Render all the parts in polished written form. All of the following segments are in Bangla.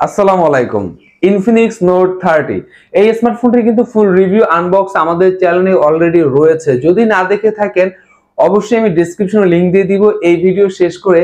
আসসালামু আলাইকুম। Infinix Note 30 এই স্মার্টফোনটি কিন্তু ফুল রিভিউ আনবক্স আমাদের চ্যানেলে অলরেডি রয়েছে। যদি না দেখে থাকেন অবশ্যই আমি ডেসক্রিপশনে লিংক দিয়ে দিব, এই ভিডিও শেষ করে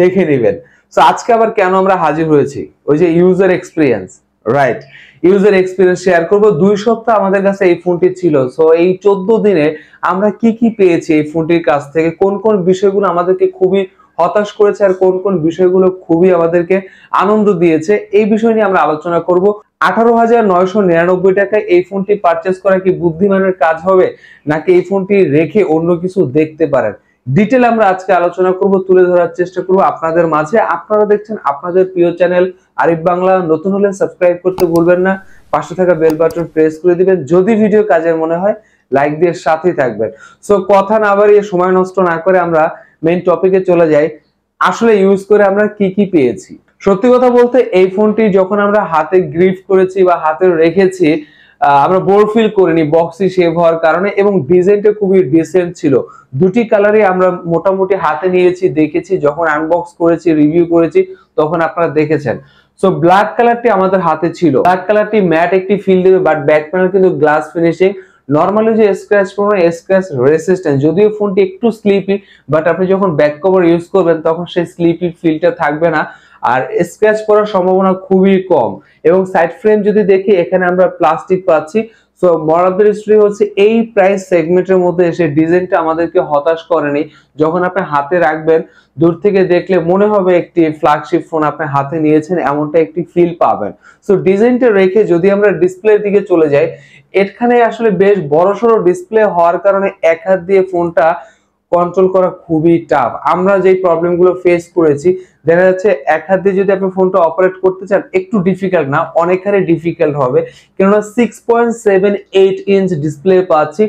দেখে নেবেন। সো আজকে আবার কেন আমরা হাজির হয়েছি, ওই যে user experience, right? User experience share করব। 2 সপ্তাহ আমাদের কাছে এই ফোনটি ছিল। সো এই 14 দিনে আমরা কি পেয়েছি এই ফোনটির কাছ থেকে, কোন কোন বিষয়গুলো আমাদেরকে খুবই হতাশ করেছে আর কোন কোন বিষয়গুলো খুবই আমাদেরকে আনন্দ দিয়েছে, এই বিষয় নিয়ে আমরা আলোচনা করব। 18,999 টাকায় এই ফোনটি পারচেজ করা কি বুদ্ধিমানের কাজ হবে, নাকি এই ফোনটি রেখে অন্য কিছু দেখতে পারেন, ডিটেল আমরা আজকে আলোচনা করব, তুলে ধরার চেষ্টা করব আপনাদের মাঝে। আপনারা দেখছেন আপনাদের প্রিয় চ্যানেল আরিফ বাংলা। নতুন হলে সাবস্ক্রাইব করতে ভুলবেন না, পাশে থাকা বেল বাটন প্রেস করে দিবেন। যদি ভিডিও কাজের মনে হয় লাইক দিয়ে সাথেই থাকবেন। সো কথা না বাড়িয়ে সময় নষ্ট না করে আমরা মেইন টপিকে চলে যাই। আসলে ইউজ করে আমরা কি পেয়েছি। সত্যি কথা বলতে এই ফোনটি যখন আমরা হাতে গ্রিপ করেছি বা হাতে রেখেছি, আমরা বোর ফিল করিনি বক্সি শেপ হওয়ার কারণে, এবং ডিজাইনটা খুবই ডিসেন্ট ছিল। দুটি কালারই আমরা মোটামুটি হাতে নিয়েছি, দেখেছি, যখন আনবক্স করেছি রিভিউ করেছি তখন আপনারা দেখেছেন। সো ব্ল্যাক কালারটি আমাদের হাতে ছিল। ব্ল্যাক কালারটি ম্যাট একটি ফিল দেবে, বাট ব্যাক প্যানেল কিন্তু গ্লাস ফিনিশিং। নরমালি যে স্ক্র্যাচ পড়বে স্ক্র্যাচ রেসিস্ট্যান্ট, যদিও ফোনটি একটু স্লিপি, বাট আপনি যখন ব্যাক কভার ইউজ করবেন তখন সেই স্লিপি ফিলটা থাকবে না, আর স্ক্র্যাচ পড়ার সম্ভাবনা খুবই কম। এবং সাইড ফ্রেম যদি দেখি, এখানে আমরা প্লাস্টিক পাচ্ছি। So moral of the story হচ্ছে এই প্রাইস সেগমেন্টের মধ্যে এসে ডিজাইনটা আমাদেরকে হতাশ করেনি। যখন আপনি হাতে রাখবেন দূর থেকে দেখলে মনে হবে একটি ফ্ল্যাগশিপ ফোন আপনি হাতে নিয়েছেন, এমনটা একটি ফিল পাবেন। সো ডিজাইনটা রেখে যদি আমরা ডিসপ্লের দিকে চলে যাই, এখানে আসলে বেশ বড়সড় ডিসপ্লে হওয়ার কারণে এক হাত দিয়ে ফোনটা কন্ট্রোল করা খুবই টাফ। আমরা যেই প্রবলেমগুলো ফেস করেছি, দেখা যাচ্ছে এক হাত দিয়ে যদি আপনি ফোনটা অপারেট করতে চান একটু ডিফিকাল্ট না, অনেকখানি ডিফিকাল্ট হবে, কেননা 6.78 ইঞ্চ ডিসপ্লে পাচ্ছি,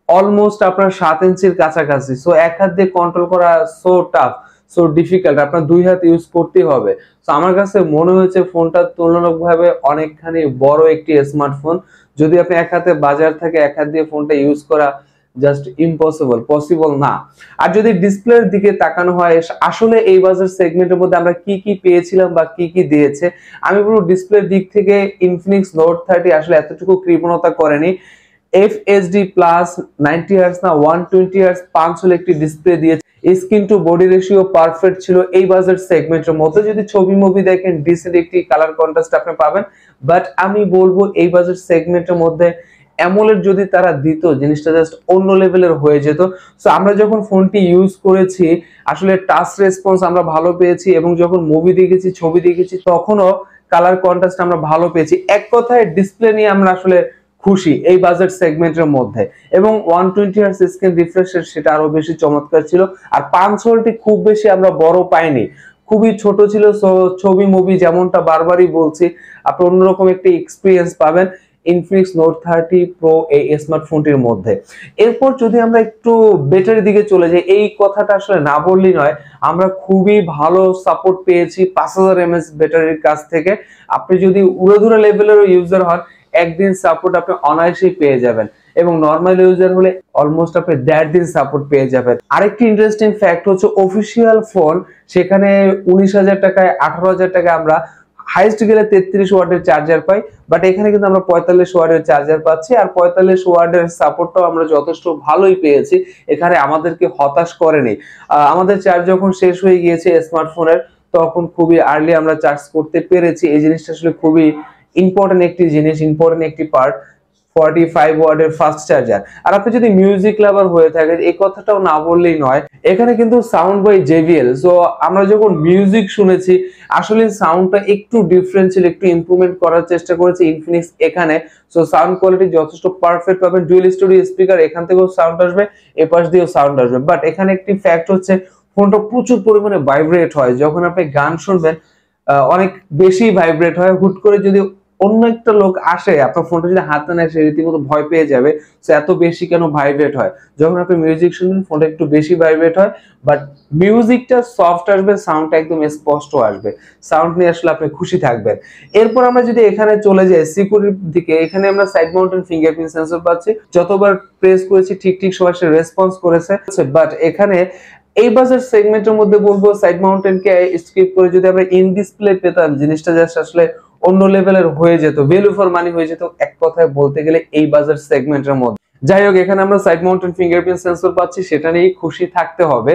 অলমোস্ট আপনার 7 ইঞ্চির কাছাকাছি। সো এক হাত দিয়ে কন্ট্রোল করা সো টাফ, সো ডিফিকাল্ট, আপনার দুই হাত ইউজ করতেই হবে। সো আমার কাছে মনে হয়েছে ফোনটা তুলনামূলকভাবে অনেকখানি বড় একটি স্মার্টফোন। যদি আপনি এক হাতে বাজার থেকে এক হাত দিয়ে ফোনটা ইউজ করা জাস্ট ইম্পসিবল, পসিবল না। আর যদি ডিসপ্লের দিকে তাকানো হয়, আসলে এই বাজার সেগমেন্টের মধ্যে আমরা কি পেয়েছিলাম বা কি দিয়েছে, আমি পুরো ডিসপ্লের দিক থেকে Infinix Note 30 আসলে এতটুকু কৃপণতা করেনি। FHD প্লাস 90 হার্টজ না 120 হার্টজ পাঞ্চ হলে একটি ডিসপ্লে দিয়েছে। Screen to body ratio perfect ছিল এই বাজার সেগমেন্টের মধ্যে। যদি ছবি মুভি দেখেন ডিসেন্ট একটি কালার কন্ট্রাস্ট আপনি পাবেন, বাট আমি বলবো এই বাজার সেগমেন্টের মধ্যে অ্যামোলেড যদি তারা দিত, জিনিসটা জাস্ট অন্য লেভেলের হয়ে যেত। সো আমরা যখন ফোনটি ইউজ করেছি আসলে টাচ রেসপন্স আমরা ভালো পেয়েছি, এবং যখন মুভি দেখেছি ছবি দেখেছি তখনও কালার কন্ট্রাস্ট আমরা ভালো পেয়েছি। এক কথায় ডিসপ্লে নিয়ে আমরা আসলে খুশি এই বাজেট সেগমেন্টের মধ্যে। এবং 120 হার্টজ স্ক্রিন রিফ্রেশ সেটা আরো বেশি চমৎকার ছিল। আর পাঞ্চ হোলটি খুব বেশি আমরা বড় পাইনি, খুবই ছোট ছিল। সো ছবি মুভি যেমনটা বারবারই বলছি, আপনি অন্যরকম একটি এক্সপিরিয়েন্স পাবেন Infinix Note 30 Pro এই স্মার্টফোনটির মধ্যে। এরপর যদি আমরা একটু ব্যাটারির দিকে চলে যাই, এই কথাটা আসলে না বললেই নয়, আমরা খুবই ভালো সাপোর্ট পেয়েছি 5000 mAh ব্যাটারির কাছ থেকে। আপনি যদি উড়োধুরা লেভেলের ইউজার হন, একদিন সাপোর্ট আপনি অনায়াসেই পেয়ে যাবেন, এবং নরমাল ইউজার হলে অলমোস্ট আপনি 1.5 দিন সাপোর্ট পেয়ে যাবেন। আরেকটি ইন্টারেস্টিং ফ্যাক্ট হচ্ছে অফিসিয়াল ফোন সেখানে 19,000 টাকায় 18,000 টাকায় আমরা হাইস্ট গেলে 33 ওয়াটের চার্জার পাই, বাট এখানে কিন্তু আমরা 45 ওয়াটের চার্জার পাচ্ছি। আর 45 ওয়াটের সাপোর্টটাও আমরা যথেষ্ট ভালোই পেয়েছি, এখানে আমাদেরকে হতাশ করেনি। আমাদের চার্জ যখন শেষ হয়ে গিয়েছে স্মার্টফোনের, তখন খুবই আর্লি আমরা চার্জ করতে পেরেছি। এই জিনিসটা আসলে খুবই ইম্পর্টেন্ট একটি জিনিস, ইম্পর্টেন্ট একটি পার্ট, 45 ওয়াটের ফাস্ট চার্জার। আর আপনি যদি মিউজিক লাভার হয়ে থাকেন, এই কথাটাও না বললেই নয়, এখানে কিন্তু সাউন্ড বাই JBL। সো আমরা যখন মিউজিক শুনেছি আসলে সাউন্ডটা একটু ডিফারেন্ট ছিল, একটু ইমপ্রুভমেন্ট করার চেষ্টা করেছে ইনফিনিক্স এখানে। সো সাউন্ড কোয়ালিটি যথেষ্ট পারফেক্ট পাবেন। ডুয়াল স্টুডিও স্পিকার, এখান থেকেও সাউন্ড আসবে, এপাশ দিয়েও সাউন্ড আসবে। বাট এখানে একটি ফ্যাক্ট হচ্ছে ফোনটা প্রচুর পরিমাণে ভাইব্রেট হয়। যখন আপনি গান শুনবেন অনেক বেশি ভাইব্রেট হয়। হুট করে যদি অন্য একটা লোক আসে আপনার ফোনটা যদি হাতে নেয়, সে রীতিমতো ভয় পেয়ে যাবে এত বেশি কেন ভাইব্রেট হয়। যখন আপনি মিউজিক শুনবেন ফোনটা একটু বেশি ভাইব্রেট হয়, বাট মিউজিকটা সফট আসবে, সাউন্ডটা একদম স্পষ্ট আসবে। সাউন্ড নিয়ে আসলে আপনি খুশি থাকবেন। এরপর আমরা যদি এখানে চলে যাই সিকিউরিটির দিকে, এখানে আমরা সাইড মাউন্টেড ফিঙ্গারপ্রিন্ট সেন্সর পাচ্ছি। যতবার প্রেস করেছি ঠিক সময় সে রেসপন্স করেছে, বাট এখানে এই বাজার সেগমেন্টের মধ্যে বলবো সাইড মাউন্টেন কে স্কিপ করে যদি আমরা ইন ডিসপ্লে পেতাম, জিনিসটা জাস্ট আসলে অন্য লেভেলের হয়ে যেত, ভ্যালু ফর মানি হয়ে যেত এক কথায় বলতে গেলে এই বাজার সেগমেন্টের মধ্যে। যাই হোক, এখানে আমরা সাইড মাউন্টেন ফিঙ্গারপ্রিন্ট সেন্সর পাচ্ছি, সেটা নিয়ে খুশি থাকতে হবে।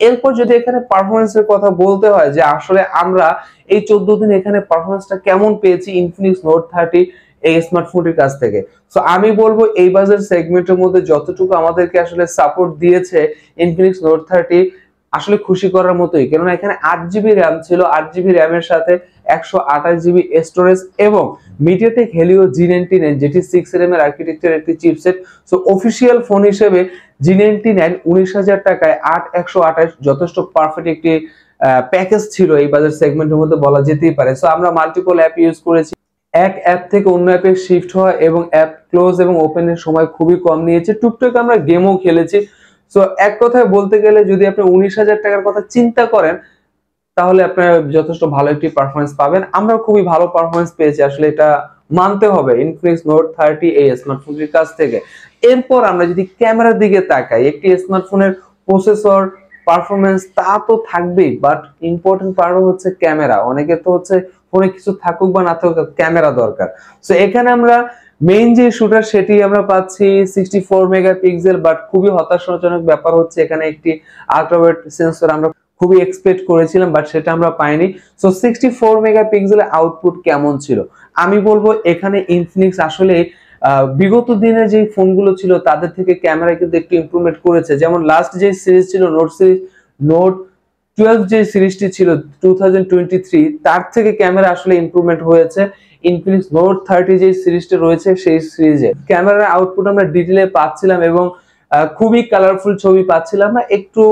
এরপর যদি এখানে পারফরমেন্সের কথা বলতে হয় যে আসলে আমরা এই 14 দিন এখানে পারফরমেন্সটা কেমন পেয়েছি ইনফিনিক্স নোট 30 এই স্মার্টফোনটির কাছ থেকে। সো আমি বলবো এই বাজার সেগমেন্টের মধ্যে যতটুকু আমাদেরকে আসলে সাপোর্ট দিয়েছে ইনফিনিক্স নোট 30 আসলে খুশি করার মতোই, কেননা এখানে 8GB র্যাম ছিল, 8GB র্যামের সাথে 128GB স্টোরেজ এবং মিডিয়াটেক হেলিও G99 যেটি 6 এর আর্কিটেকচার একটি চিপসেট। সো অফিসিয়াল ফোন হিসেবে G99 19,000 টাকায় 8128 যথেষ্ট পারফেক্ট একটি প্যাকেজ ছিল এই বাজার সেগমেন্টের মধ্যে বলা যেতেই পারে। সো আমরা মাল্টিপল অ্যাপ ইউজ করেছি, এক অ্যাপ থেকে অন্য অ্যাপে শিফট হওয়া এবং অ্যাপ ক্লোজ এবং ওপেনের সময় খুবই কম নিয়েছে, টুকটাক আমরা গেমও খেলেছি। সো এক কথায় বলতে গেলে যদি আপনি 19,000 টাকার কথা চিন্তা করেন তাহলে আপনারা যথেষ্ট ভালো একটি পারফরমেন্স পাবেন। আমরা খুবই ভালো পারফরমেন্স পেয়েছি, আসলে এটা মানতে হবে ইনফিনিক্স নোট 30 এই স্মার্টফোনটির কাছ থেকে। এরপর আমরা যদি ক্যামেরার দিকে তাকাই, একটি স্মার্টফোনের প্রসেসর পারফরমেন্স তা তো থাকবেই, বাট ইম্পর্টেন্ট পার্ট হচ্ছে ক্যামেরা। অনেকে তো হচ্ছে ফোনে কিছু থাকুক বা না থাকুক ক্যামেরা দরকার। সো এখানে আমরা মেইন যে শুটার সেটি আমরা পাচ্ছি 64 মেগাপিক্সেল, বাট খুবই হতাশাজনক ব্যাপার হচ্ছে এখানে একটি আল্ট্রাওয়াইড সেন্সর আমরা খুবই এক্সপেক্ট করেছিলাম, বাট সেটা আমরা পাইনি। সো 64 মেগাপিক্সেলের আউটপুট কেমন ছিল? আমি বলবো এখানে ইনফিনিক্স আসলে বিগত দিনে যে ফোনগুলো ছিল তাদের থেকে ক্যামেরা কিন্তু একটু ইমপ্রুভমেন্ট করেছে। যেমন লাস্ট যে সিরিজ ছিল নোট সিরিজ, নোট 12 যে সিরিজটি ছিল 2023, তার থেকে ক্যামেরা আসলে ইমপ্রুভমেন্ট হয়েছে। ইনফিনিক্স নোট 30 যে সিরিজটা রয়েছে সেই সিরিজে ক্যামেরার আউটপুট আমরা ডিটেইলে পাচ্ছিলাম এবং খুবই কালারফুল ছবি পাচ্ছিলাম না, একটু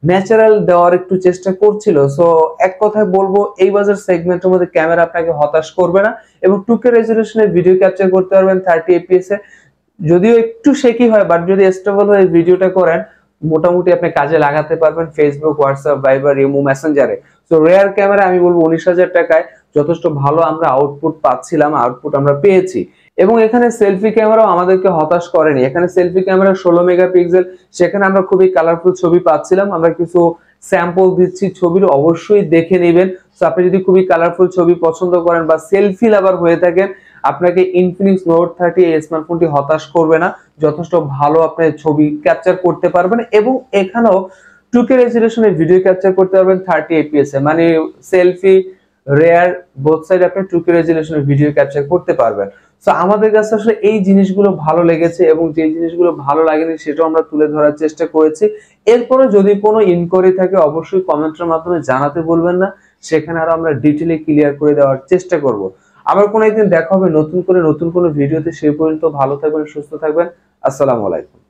ন্যাচারাল দেওয়ার একটু চেষ্টা করছিল। সো এক কথায় বলবো এই বাজার সেগমেন্টের মধ্যে ক্যামেরা আপনাকে হতাশ করবে না এবং 2K রেজোলিউশনে ভিডিও ক্যাপচার করতে পারবেন 30 fps এ, যদিও একটু শেকি হয়, বাট যদি স্টেবল হয়ে ভিডিওটা করেন মোটামুটি আপনি কাজে লাগাতে পারবেন ফেসবুক, হোয়াটসঅ্যাপ, ভাইবার, ইমো, মেসেঞ্জারে। সো রেয়ার ক্যামেরা আমি বলবো 19,000 টাকায় যথেষ্ট ভালো আমরা আউটপুট পাচ্ছিলাম, আউটপুট আমরা পেয়েছি। এবং এখানে সেলফি ক্যামেরাও আমাদেরকে হতাশ করেনি, এখানে সেলফি ক্যামেরা 16 মেগাপিক্সেল, সেখানে আমরা খুবই কালারফুল ছবি পাচ্ছিলাম। আমরা কিছু স্যাম্পল দিচ্ছি ছবির, অবশ্যই দেখে নেবেন। সো আপনি যদি খুবই কালারফুল ছবি পছন্দ করেন বা সেলফি লাভার হয়ে থাকেন, আপনাকে ইনফিনিক্স নোট 30 এই স্মার্টফোনটি হতাশ করবে না, যথেষ্ট ভালো আপনি ছবি ক্যাপচার করতে পারবেন এবং এখানেও 2K রেজোলিউশনে ভিডিও ক্যাপচার করতে পারবেন 30 fps এ, মানে সেলফি রেয়ার বোথ সাইড আপনি 2K রেজোলিউশনে ভিডিও ক্যাপচার করতে পারবেন। সো আমাদের কাছে আসলে এই জিনিসগুলো ভালো লেগেছে এবং যে জিনিসগুলো ভালো লাগেনি সেটাও আমরা তুলে ধরার চেষ্টা করেছি। এরপরে যদি কোনো ইনকোয়ারি থাকে অবশ্যই কমেন্টের মাধ্যমে জানাতে ভুলবেন না, সেখানে আরো আমরা ডিটেইলে ক্লিয়ার করে দেওয়ার চেষ্টা করব। আবার কোনো একদিন দেখা হবে নতুন করে নতুন কোনো ভিডিওতে, সেই পর্যন্ত ভালো থাকবেন, সুস্থ থাকবেন। আসসালামু আলাইকুম।